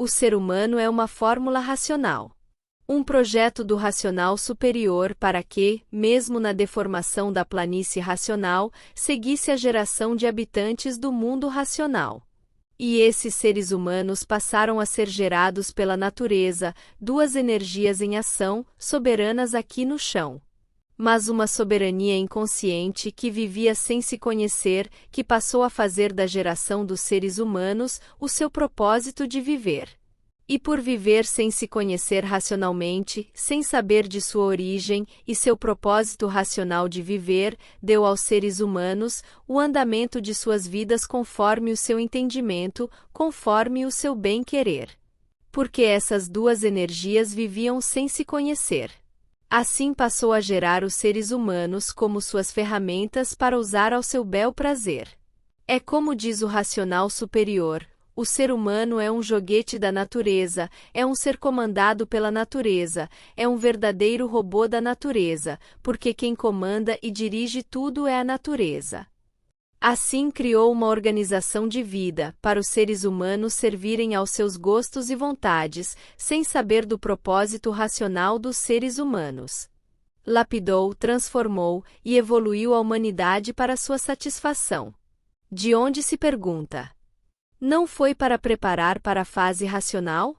O ser humano é uma fórmula racional. Um projeto do racional superior para que, mesmo na deformação da planície racional, seguisse a geração de habitantes do mundo racional. E esses seres humanos passaram a ser gerados pela natureza, duas energias em ação, soberanas aqui no chão. Mas uma soberania inconsciente que vivia sem se conhecer, que passou a fazer da geração dos seres humanos o seu propósito de viver. E por viver sem se conhecer racionalmente, sem saber de sua origem e seu propósito racional de viver, deu aos seres humanos o andamento de suas vidas conforme o seu entendimento, conforme o seu bem-querer. Porque essas duas energias viviam sem se conhecer. Assim passou a gerar os seres humanos como suas ferramentas para usar ao seu bel prazer. É como diz o racional superior. O ser humano é um joguete da natureza, é um ser comandado pela natureza, é um verdadeiro robô da natureza, porque quem comanda e dirige tudo é a natureza. Assim criou uma organização de vida, para os seres humanos servirem aos seus gostos e vontades, sem saber do propósito racional dos seres humanos. Lapidou, transformou e evoluiu a humanidade para sua satisfação. De onde se pergunta? Não foi para preparar para a fase racional?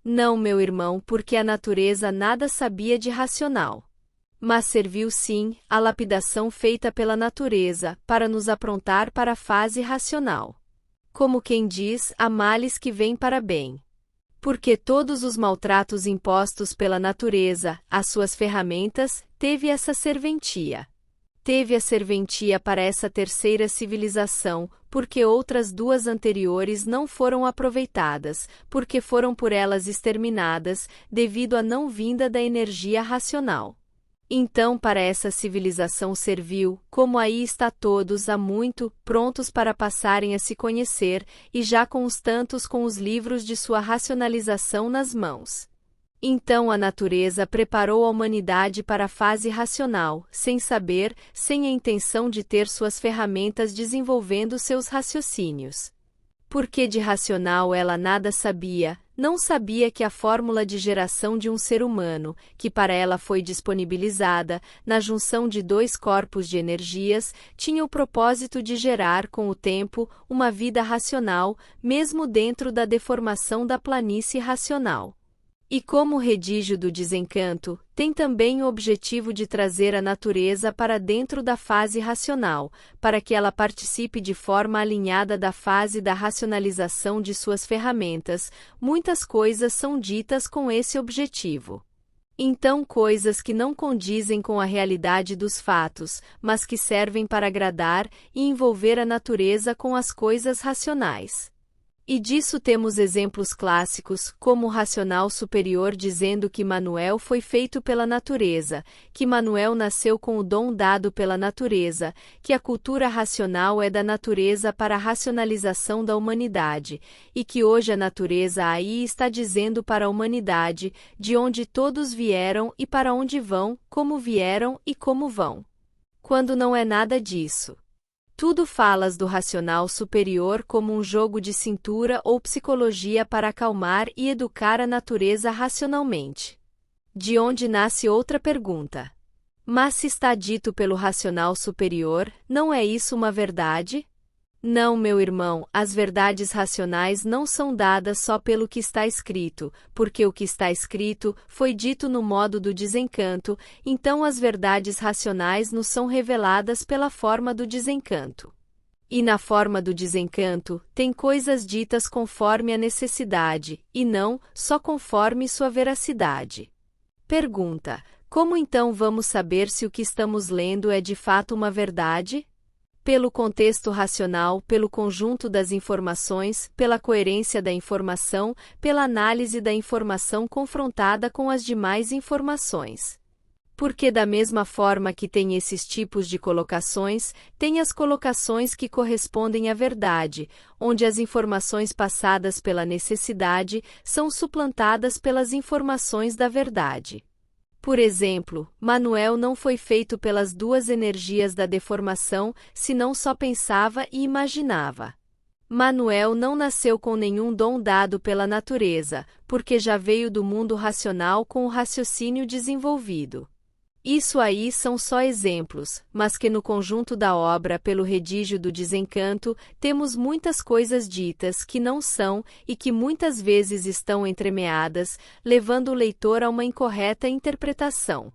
Não, meu irmão, porque a natureza nada sabia de racional. Mas serviu sim, a lapidação feita pela natureza, para nos aprontar para a fase racional. Como quem diz, há males que vêm para bem. Porque todos os maltratos impostos pela natureza, às suas ferramentas, teve essa serventia. Teve a serventia para essa terceira civilização, porque outras duas anteriores não foram aproveitadas, porque foram por elas exterminadas, devido à não vinda da energia racional. Então para essa civilização serviu, como aí está todos há muito, prontos para passarem a se conhecer, e já com os tantos com os livros de sua racionalização nas mãos. Então a natureza preparou a humanidade para a fase racional, sem saber, sem a intenção de ter suas ferramentas desenvolvendo seus raciocínios. Porque de racional ela nada sabia, não sabia que a fórmula de geração de um ser humano, que para ela foi disponibilizada, na junção de dois corpos de energias, tinha o propósito de gerar, com o tempo, uma vida racional, mesmo dentro da deformação da planície racional. E como o redígio do desencanto, tem também o objetivo de trazer a natureza para dentro da fase racional, para que ela participe de forma alinhada da fase da racionalização de suas ferramentas, muitas coisas são ditas com esse objetivo. Então coisas que não condizem com a realidade dos fatos, mas que servem para agradar e envolver a natureza com as coisas racionais. E disso temos exemplos clássicos, como o racional superior dizendo que Manuel foi feito pela natureza, que Manuel nasceu com o dom dado pela natureza, que a cultura racional é da natureza para a racionalização da humanidade, e que hoje a natureza aí está dizendo para a humanidade, de onde todos vieram e para onde vão, como vieram e como vão. Quando não é nada disso. Tudo falas do racional superior como um jogo de cintura ou psicologia para acalmar e educar a natureza racionalmente. De onde nasce outra pergunta. Mas se está dito pelo racional superior, não é isso uma verdade? Não, meu irmão, as verdades racionais não são dadas só pelo que está escrito, porque o que está escrito foi dito no modo do desencanto, então as verdades racionais nos são reveladas pela forma do desencanto. E na forma do desencanto, tem coisas ditas conforme a necessidade, e não só conforme sua veracidade. Pergunta: como então vamos saber se o que estamos lendo é de fato uma verdade? Pelo contexto racional, pelo conjunto das informações, pela coerência da informação, pela análise da informação confrontada com as demais informações. Porque da mesma forma que tem esses tipos de colocações, tem as colocações que correspondem à verdade, onde as informações passadas pela necessidade são suplantadas pelas informações da verdade. Por exemplo, Manuel não foi feito pelas duas energias da deformação, senão só pensava e imaginava. Manuel não nasceu com nenhum dom dado pela natureza, porque já veio do mundo racional com o raciocínio desenvolvido. Isso aí são só exemplos, mas que no conjunto da obra pelo redígio do desencanto, temos muitas coisas ditas que não são e que muitas vezes estão entremeadas, levando o leitor a uma incorreta interpretação.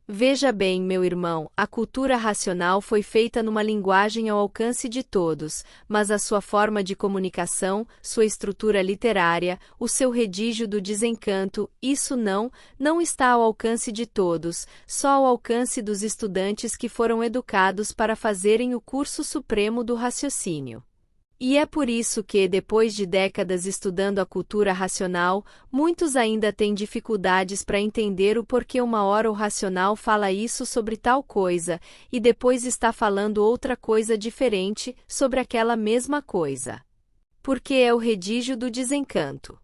Veja bem, meu irmão, a cultura racional foi feita numa linguagem ao alcance de todos, mas a sua forma de comunicação, sua estrutura literária, o seu redígio do desencanto, isso não está ao alcance de todos, só ao alcance dos estudantes que foram educados para fazerem o curso supremo do raciocínio. E é por isso que, depois de décadas estudando a cultura racional, muitos ainda têm dificuldades para entender o porquê uma hora o racional fala isso sobre tal coisa, e depois está falando outra coisa diferente sobre aquela mesma coisa. Porque é o redígio do desencanto.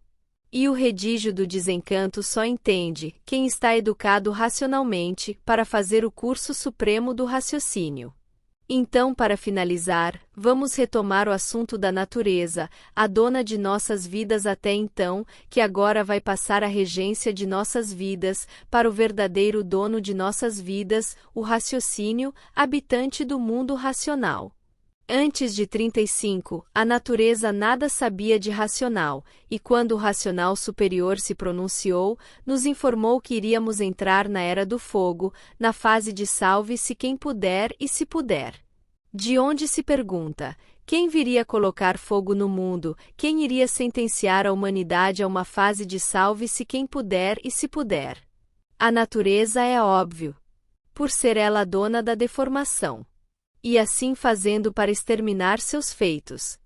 E o redígio do desencanto só entende quem está educado racionalmente para fazer o curso supremo do raciocínio. Então, para finalizar, vamos retomar o assunto da natureza, a dona de nossas vidas até então, que agora vai passar a regência de nossas vidas, para o verdadeiro dono de nossas vidas, o raciocínio, habitante do mundo racional. Antes de 35, a natureza nada sabia de racional, e quando o racional superior se pronunciou, nos informou que iríamos entrar na Era do Fogo, na fase de salve-se quem puder e se puder. De onde se pergunta, quem viria colocar fogo no mundo, quem iria sentenciar a humanidade a uma fase de salve-se quem puder e se puder? A natureza é óbvio, por ser ela a dona da deformação. E assim fazendo para exterminar seus feitos.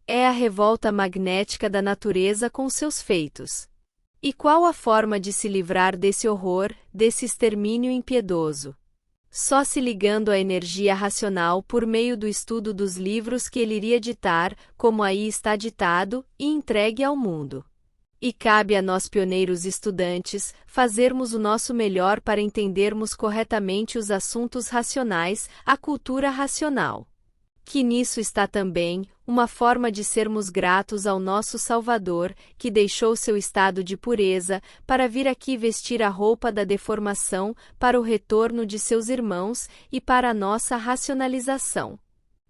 É a revolta magnética da natureza com seus feitos. E qual a forma de se livrar desse horror, desse extermínio impiedoso? Só se ligando à energia racional por meio do estudo dos livros que ele iria ditar, como aí está ditado, e entregue ao mundo. E cabe a nós pioneiros estudantes, fazermos o nosso melhor para entendermos corretamente os assuntos racionais, a cultura racional. Que nisso está também, uma forma de sermos gratos ao nosso Salvador, que deixou seu estado de pureza, para vir aqui vestir a roupa da deformação, para o retorno de seus irmãos, e para a nossa racionalização.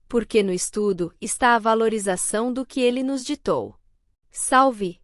Porque no estudo está a valorização do que ele nos ditou. Salve!